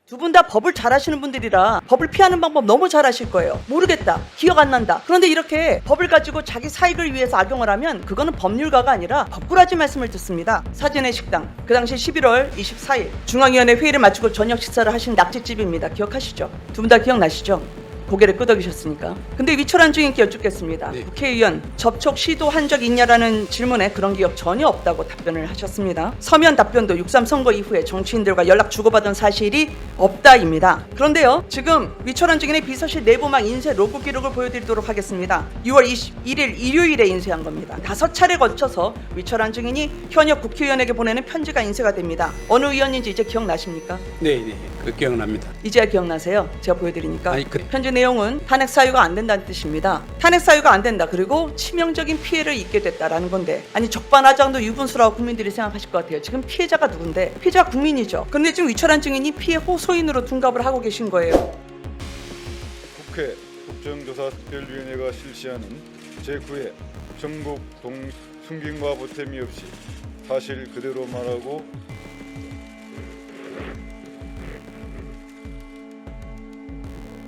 두 분 다 법을 잘 아시는 분들이라 법을 피하는 방법 너무 잘 아실 거예요. 모르겠다, 기억 안 난다. 그런데 이렇게 법을 가지고 자기 사익을 위해서 악용을 하면 그거는 법률가가 아니라 법꾸라지 말씀을 듣습니다. 사진의 식당, 그 당시 11월 24일 중앙위원회 회의를 마치고 저녁 식사를 하신 낙지집입니다. 기억하시죠? 두 분 다 기억나시죠? 고개를 끄덕이셨으니까. 근데 위철한 증인께 여쭙겠습니다. 네. 국회의원 접촉 시도한 적 있냐라는 질문에 그런 기억 전혀 없다고 답변을 하셨습니다. 서면 답변도 6.3 선거 이후에 정치인들과 연락 주고받은 사실이 없다입니다. 그런데요, 지금 위철한 증인의 비서실 내부망 인쇄 로그 기록을 보여드리도록 하겠습니다. 6월 21일 일요일에 인쇄한 겁니다. 5차례 거쳐서 위철한 증인이 현역 국회의원에게 보내는 편지가 인쇄가 됩니다. 어느 의원인지 이제 기억나십니까? 네, 그 기억납니다. 이제야 기억나세요? 제가 보여드리니까. 아니, 편지 내용은 탄핵 사유가 안 된다는 뜻입니다. 탄핵 사유가 안 된다. 그리고 치명적인 피해를 입게 됐다라는 건데, 아니 적반하장도 유분수라고 국민들이 생각하실 것 같아요. 지금 피해자가 누군데? 피해자가 국민이죠. 그런데 지금 위철한 증인이 피해 호소인으로 둔갑을 하고 계신 거예요. 국회 국정조사특별위원회가 실시하는 제9회 전국 숨김과 보탬이 없이 사실 그대로 말하고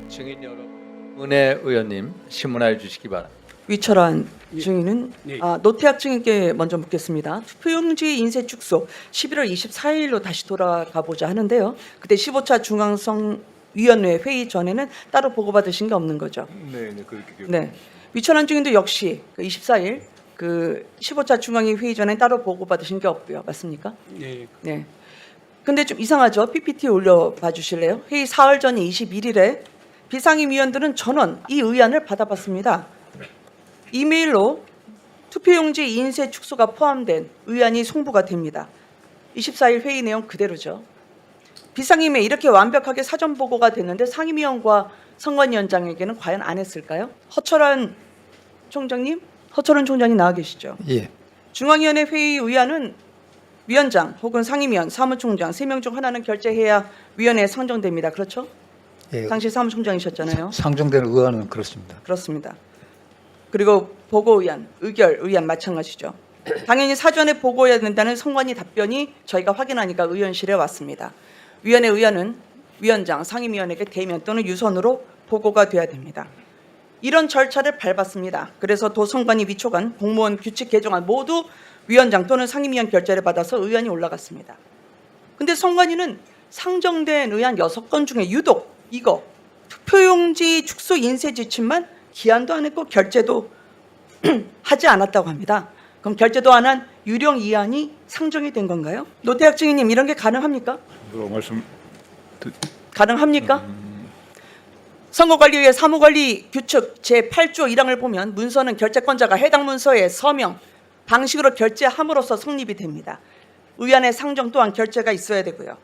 증인 여러분, 은혜 의원님 신문하여 주시기 바랍니다. 위철한 증인은 예. 노태학 증인께 먼저 묻겠습니다. 투표용지 인쇄 축소 11월 24일로 다시 돌아가 보자 하는데요. 그때 15차 중앙선위원회 회의 전에는 따로 보고받으신 게 없는 거죠. 네, 그렇게 네. 위철한 증인도 역시 24일 그 15차 중앙위 회의 전에 따로 보고받으신 게 없고요. 맞습니까? 네, 네. 근데 좀 이상하죠? PPT 올려봐 주실래요? 회의 사흘 전인 21일에 비상임위원들은 전원 이 의안을 받아봤습니다. 이메일로 투표용지 인쇄 축소가 포함된 의안이 송부가 됩니다. 24일 회의 내용 그대로죠. 비상임에 이렇게 완벽하게 사전 보고가 됐는데 상임위원과 선관위원장에게는 과연 안 했을까요? 허철한 총장님, 허철한 총장이 나와 계시죠. 예. 중앙위원회 회의 의안은 위원장 혹은 상임위원, 사무총장 3명 중 하나는 결재해야 위원회에 상정됩니다. 그렇죠? 예. 당시 사무총장이셨잖아요. 상정된 의안은 그렇습니다. 그렇습니다. 그리고 보고의안, 의결의안 마찬가지죠. 당연히 사전에 보고해야 된다는 선관위 답변이 저희가 확인하니까 의원실에 왔습니다. 위원회 의안은 위원장, 상임위원에게 대면 또는 유선으로 보고가 돼야 됩니다. 이런 절차를 밟았습니다. 그래서 도선관위 위촉안, 공무원 규칙 개정안 모두 위원장 또는 상임위원 결재를 받아서 의안이 올라갔습니다. 근데 선관위는 상정된 의안 6건 중에 유독 이거 투표용지 축소 인쇄 지침만 기한도 안 했고 결재도 하지 않았다고 합니다. 그럼 결재도 안 한 유령 이안이 상정이 된 건가요? 노태학 증인님 이런 게 가능합니까? 말씀 가능합니까? 선거관리위의 사무관리 규칙 제8조 1항을 보면 문서는 결재권자가 해당 문서에 서명, 방식으로 결재함으로써 성립이 됩니다. 의안의 상정 또한 결재가 있어야 되고요.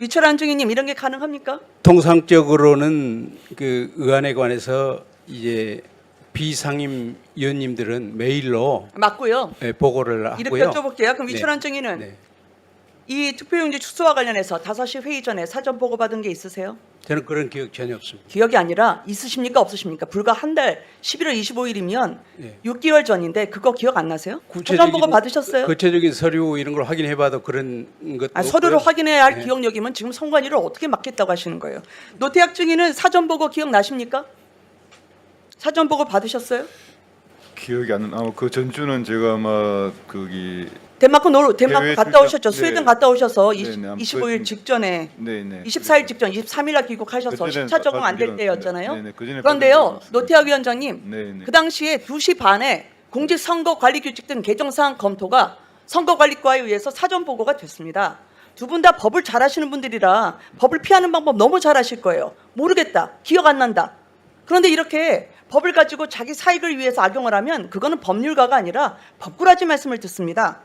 위철한 증인님 이런 게 가능합니까? 통상적으로는 그 의안에 관해서 이제 비상임 위원님들은 메일로 맞고요. 보고를 이렇게 하고요. 여쭤볼게요. 그럼 네. 위철한 증인은 네. 이 투표용지 축소와 관련해서 5시 회의 전에 사전 보고 받은 게 있으세요? 저는 그런 기억 전혀 없습니다. 기억이 아니라 있으십니까 없으십니까? 불과 한 달 11월 25일이면 네. 6개월 전인데 그거 기억 안 나세요? 사전 보고 받으셨어요? 구체적인 서류 이런 걸 확인해봐도 그런 것도 서류를 없고요. 확인해야 할 네. 기억력이면 지금 선관위를 어떻게 맡겠다고 하시는 거예요? 노태학 증인은 사전 보고 기억나십니까? 사전 보고 받으셨어요? 기억이 안 나. 그 전주는 제가 아마 거기 덴마크 해외 갔다 출장- 오셨죠? 네. 스웨덴 갔다 오셔서 네, 네, 아마 25일 그- 직전에 네네 24일 직전 23일 날 귀국하셔서 그때는 10차 적응 안 될 받은 때였잖아요. 네네, 그전에 그런데요, 받은 적이 없습니다. 노태학 위원장님, 네네 그 당시에 2시 반에 공직선거관리규칙 등 개정사항 검토가 선거관리과에 의해서 사전 보고가 됐습니다. 두 분 다 법을 잘 아시는 분들이라 법을 피하는 방법 너무 잘 아실 거예요. 모르겠다, 기억 안 난다. 그런데 이렇게 법을 가지고 자기 사익을 위해서 악용을 하면 그거는 법률가가 아니라 법꾸라지 말씀을 듣습니다.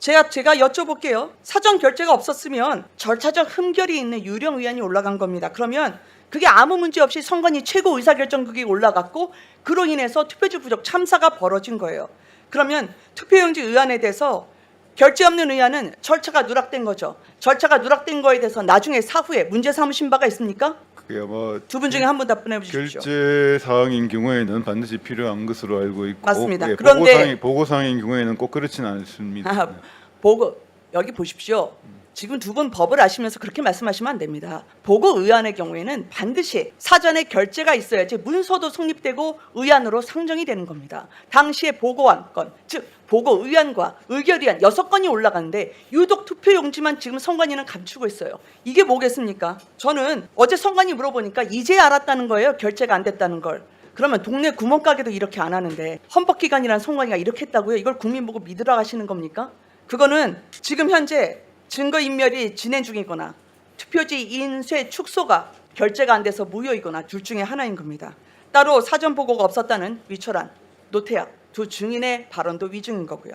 제가 여쭤볼게요. 사전 결재가 없었으면 절차적 흠결이 있는 유령 의안이 올라간 겁니다. 그러면 그게 아무 문제 없이 선관위 최고 의사결정국이 올라갔고 그로 인해서 투표지 부족 참사가 벌어진 거예요. 그러면 투표용지 의안에 대해서 결재 없는 의안은 절차가 누락된 거죠. 절차가 누락된 거에 대해서 나중에 사후에 문제 삼으신 바가 있습니까? 그게 아마 두 분 중에 한 분 답변해 주십시오. 결제 사항인 경우에는 반드시 필요한 것으로 알고 있고 맞습니다. 예, 그런데- 보고 사항인 경우에는 꼭 그렇지는 않습니다. 보고 여기 보십시오. 지금 두 분 법을 아시면서 그렇게 말씀하시면 안 됩니다. 보고 의안의 경우에는 반드시 사전에 결재가 있어야지 문서도 성립되고 의안으로 상정이 되는 겁니다. 당시에 보고한 건, 즉 보고 의안과 의결의안 6건이 올라가는데 유독 투표용지만 지금 선관위는 감추고 있어요. 이게 뭐겠습니까? 저는 어제 선관위 물어보니까 이제 알았다는 거예요. 결재가 안 됐다는 걸. 그러면 동네 구멍가게도 이렇게 안 하는데 헌법기관이라는 선관위가 이렇게 했다고요? 이걸 국민 보고 믿으라 하시는 겁니까? 그거는 지금 현재 증거인멸이 진행 중이거나 투표지 인쇄 축소가 결재가 안 돼서 무효이거나 둘 중에 하나인 겁니다. 따로 사전 보고가 없었다는 위철한, 노태학 두 증인의 발언도 위증인 거고요.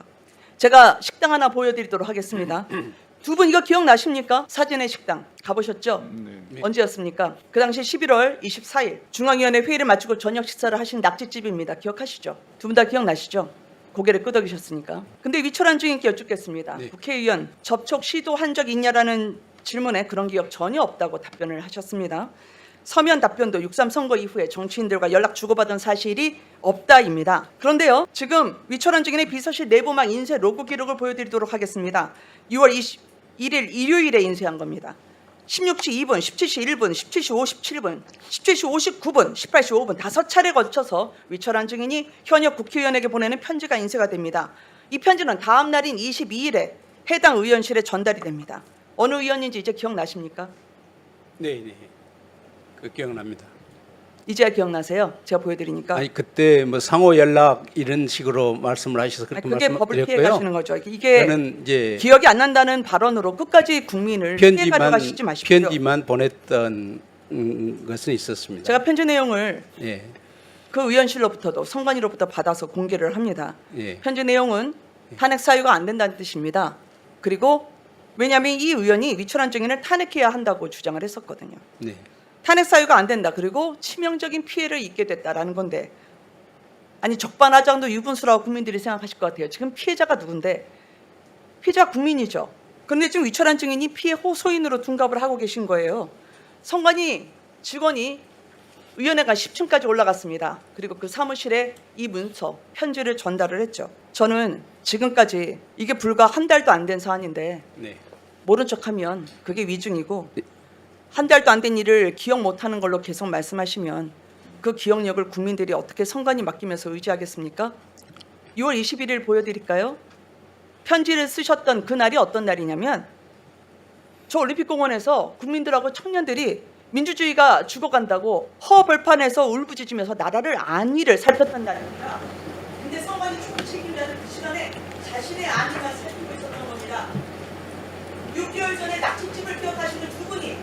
제가 식당 하나 보여드리도록 하겠습니다. 두 분 이거 기억나십니까? 사진의 식당 가보셨죠? 네. 언제였습니까? 그 당시 11월 24일 중앙위원회 회의를 마치고 저녁 식사를 하신 낙지집입니다. 기억하시죠? 두 분 다 기억나시죠? 고개를 끄덕이셨으니까. 근데 위철한 증인께 여쭙겠습니다. 네. 국회의원 접촉 시도한 적 있냐라는 질문에 그런 기억 전혀 없다고 답변을 하셨습니다. 서면 답변도 6.3 선거 이후에 정치인들과 연락 주고받은 사실이 없다입니다. 그런데요, 지금 위철한 증인의 비서실 내부망 인쇄 로그 기록을 보여드리도록 하겠습니다. 6월 21일 일요일에 인쇄한 겁니다. 16시 2분, 17시 1분, 17시 57분, 17시 59분, 18시 5분 5차례 거쳐서 위철한 증인이 현역 국회의원에게 보내는 편지가 인쇄가 됩니다. 이 편지는 다음 날인 22일에 해당 의원실에 전달이 됩니다. 어느 의원인지 이제 기억나십니까? 네, 네. 그 기억납니다. 이제야 기억나세요? 제가 보여드리니까. 아니 그때 뭐 상호 연락 이런 식으로 말씀을 하셔서 아니, 그렇게 그게 법을 피해 말씀드렸고요. 가시는 거죠. 이게 저는 이제 기억이 안 난다는 발언으로 끝까지 국민을 피해 가져가시지 마십시오. 편지만 보냈던 것은 있었습니다. 제가 편지 내용을 예, 그 의원실로부터도 선관위로부터 받아서 공개를 합니다. 예. 편지 내용은 탄핵 사유가 안 된다는 뜻입니다. 그리고 왜냐하면 이 의원이 위철한 증인을 탄핵해야 한다고 주장을 했었거든요. 네. 탄핵 사유가 안 된다. 그리고 치명적인 피해를 입게 됐다라는 건데, 아니 적반하장도 유분수라고 국민들이 생각하실 것 같아요. 지금 피해자가 누군데? 피해자가 국민이죠. 그런데 지금 위철한 증인이 피해 호소인으로 둔갑을 하고 계신 거예요. 선관위 직원이 위원회가 10층까지 올라갔습니다. 그리고 그 사무실에 이 문서, 편지를 전달을 했죠. 저는 지금까지 이게 불과 한 달도 안 된 사안인데 네. 모른 척하면 그게 위증이고, 한 달도 안 된 일을 기억 못하는 걸로 계속 말씀하시면 그 기억력을 국민들이 어떻게 선관위 맡기면서 의지하겠습니까? 6월 21일 보여드릴까요? 편지를 쓰셨던 그날이 어떤 날이냐면, 저 올림픽공원에서 국민들하고 청년들이 민주주의가 죽어간다고 허벌판에서 울부짖으면서 나라를 안위를 살폈던 날입니다. 근데 선관위 주무 책임자는 그 시간에 자신의 안위만 살피고 있었던 겁니다. 6개월 전에 낙지집을 기억하시는 두 분이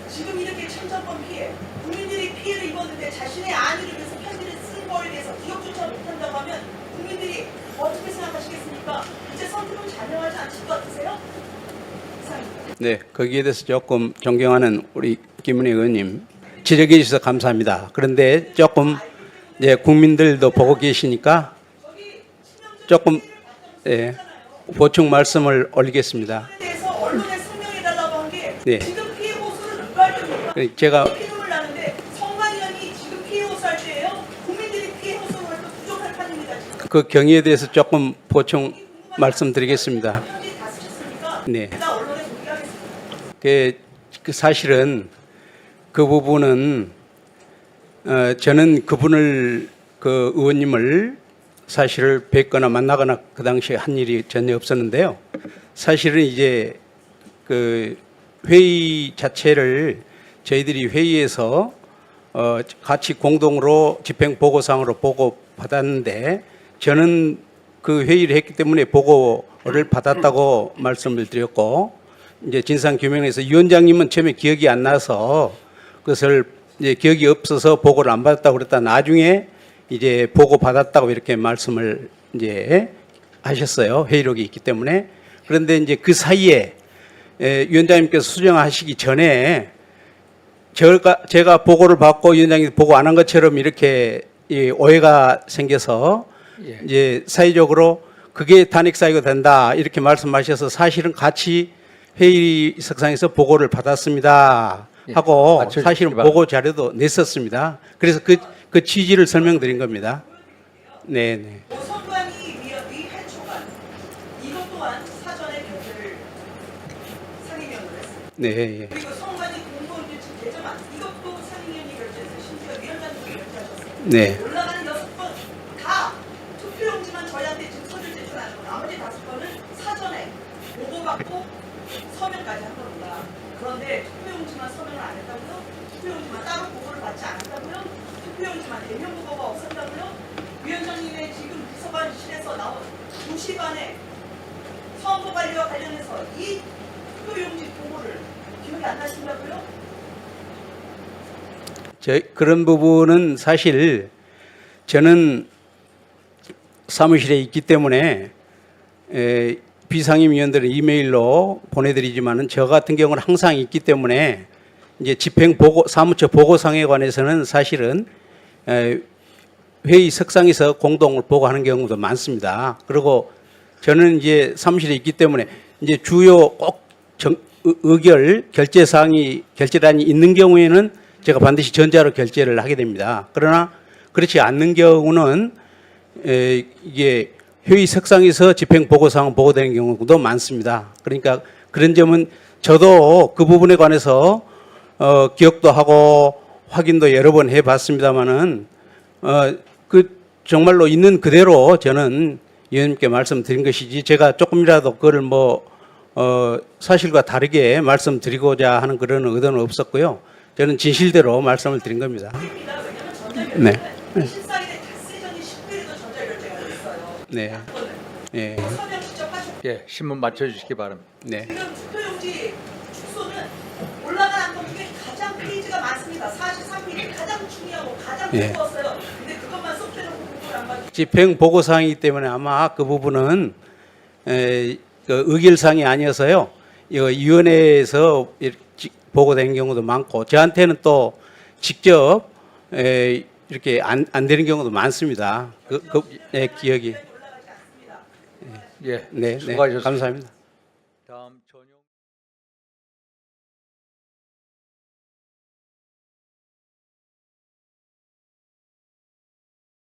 지금 이렇게 천정권 피해, 국민들이 피해를 입었는데 자신의 안위를 위해서 편지를 쓴 거에 대해서 기억조차 못한다고 하면 국민들이 어떻게 생각하시겠습니까? 이제 선택은 자명하지 않으실 것 같으세요? 이상입니다. 네, 거기에 대해서 조금 존경하는 우리 김은혜 의원님 지적해 주셔서 감사합니다. 그런데 조금 이제 국민들도 보고 계시니까 조금 보충 말씀을 올리겠습니다. 대해서 언론에 설명해달라고 한 게 네. 지금 피해 호소를 누가 할 겁니까? 제가 피해를 나는데 선관위원이 지금 피해 호소할 때예요. 국민들이 피해 호소를 할 때 부족할 판입니다. 지금. 그 경위에 대해서 조금 보충 말씀드리겠습니다. 편지 다 쓰셨습니까? 네. 나 언론에 공개하겠습니다. 그 사실은 그 부분은 저는 그분을 그 의원님을 사실 뵙거나 만나거나 그 당시에 한 일이 전혀 없었는데요. 사실은 이제 그 회의 자체를 저희들이 회의에서 같이 공동으로 집행 보고상으로 보고 받았는데 저는 그 회의를 했기 때문에 보고를 받았다고 말씀을 드렸고, 이제 진상 규명에서 위원장님은 처음에 기억이 안 나서 그것을 이제 기억이 없어서 보고를 안 받았다고 그랬다 나중에 이제 보고 받았다고 이렇게 말씀을 이제 하셨어요. 회의록이 있기 때문에. 그런데 이제 그 사이에 위원장님께서 수정하시기 전에 제가 보고를 받고 위원장이 보고 안 한 것처럼 이렇게 오해가 생겨서 예. 이제 사회적으로 그게 탄핵 사유가 된다 이렇게 말씀하셔서 사실은 같이 회의석상에서 보고를 받았습니다 하고 예, 맞춰주시기 사실은 바랍니다. 보고 자료도 냈었습니다. 그래서 그 취지를 설명드린 겁니다. 네. 선관위 위할 초관 이것 또한 사전에 결재를 상임위원회 네, 예. 그리고 선관위 공무원 규칙 개정안 이것도 상임위원이 결정해서 심지어 위원장님이 결정하셨어요. 네. 올라가는 6건 다 투표용지만 저희한테 지금 서류 제출하는 거 나머지 5건은 사전에 보고받고 서명까지 한 겁니다. 그런데 투표용지만 서명을 안 했다고요? 투표용지만 따로 보고를 받지 않았다고요? 투표용지만 대면 보고가 없었다고요? 위원장님의 지금 비서관실에서 나온 2시 반에 선거관리와 관련해서 이 투표용지 보고를 기억이 안 나신다고요? 그런 부분은 사실 저는 사무실에 있기 때문에 비상임위원들은 이메일로 보내드리지만은 저 같은 경우는 항상 있기 때문에 이제 집행 보고 사무처 보고상에 관해서는 사실은 회의 석상에서 공동을 보고하는 경우도 많습니다. 그리고 저는 이제 사무실에 있기 때문에 이제 주요 꼭 결재란이 있는 경우에는 제가 반드시 전자로 결재를 하게 됩니다. 그러나 그렇지 않는 경우는 이게 회의 석상에서 집행 보고사항 보고되는 경우도 많습니다. 그러니까 그런 점은 저도 그 부분에 관해서 기억도 하고 확인도 여러 번 해봤습니다만은 그 정말로 있는 그대로 저는 위원님께 말씀드린 것이지 제가 조금이라도 그걸 사실과 다르게 말씀드리고자 하는 그런 의도는 없었고요. 저는 진실대로 말씀을 드린 겁니다. 네. 실사일에 닷새 전에 10일에도 전자결제가 됐어요. 네. 네. 서명 직접 하셨고 예, 신문 맞춰주시기 바랍니다. 네. 지금 투표용지 축소는 올라간 안건 중에 가장 페이지가 많습니다. 43페이지 가장 중요하고 가장 예. 무거웠어요. 근데 그것만 쏙빼놓고 공부를 안 받고 집행 보고사항이기 때문에 아마 그 부분은 그 의결사항이 아니어서요. 이거 위원회에서 보고되는 경우도 많고 저한테는 또 직접 이렇게 안 되는 경우도 많습니다. 기억이. 올라가지 않습니다. 예, 네, 네. 수고하셨습니다. 감사합니다. 다음 전용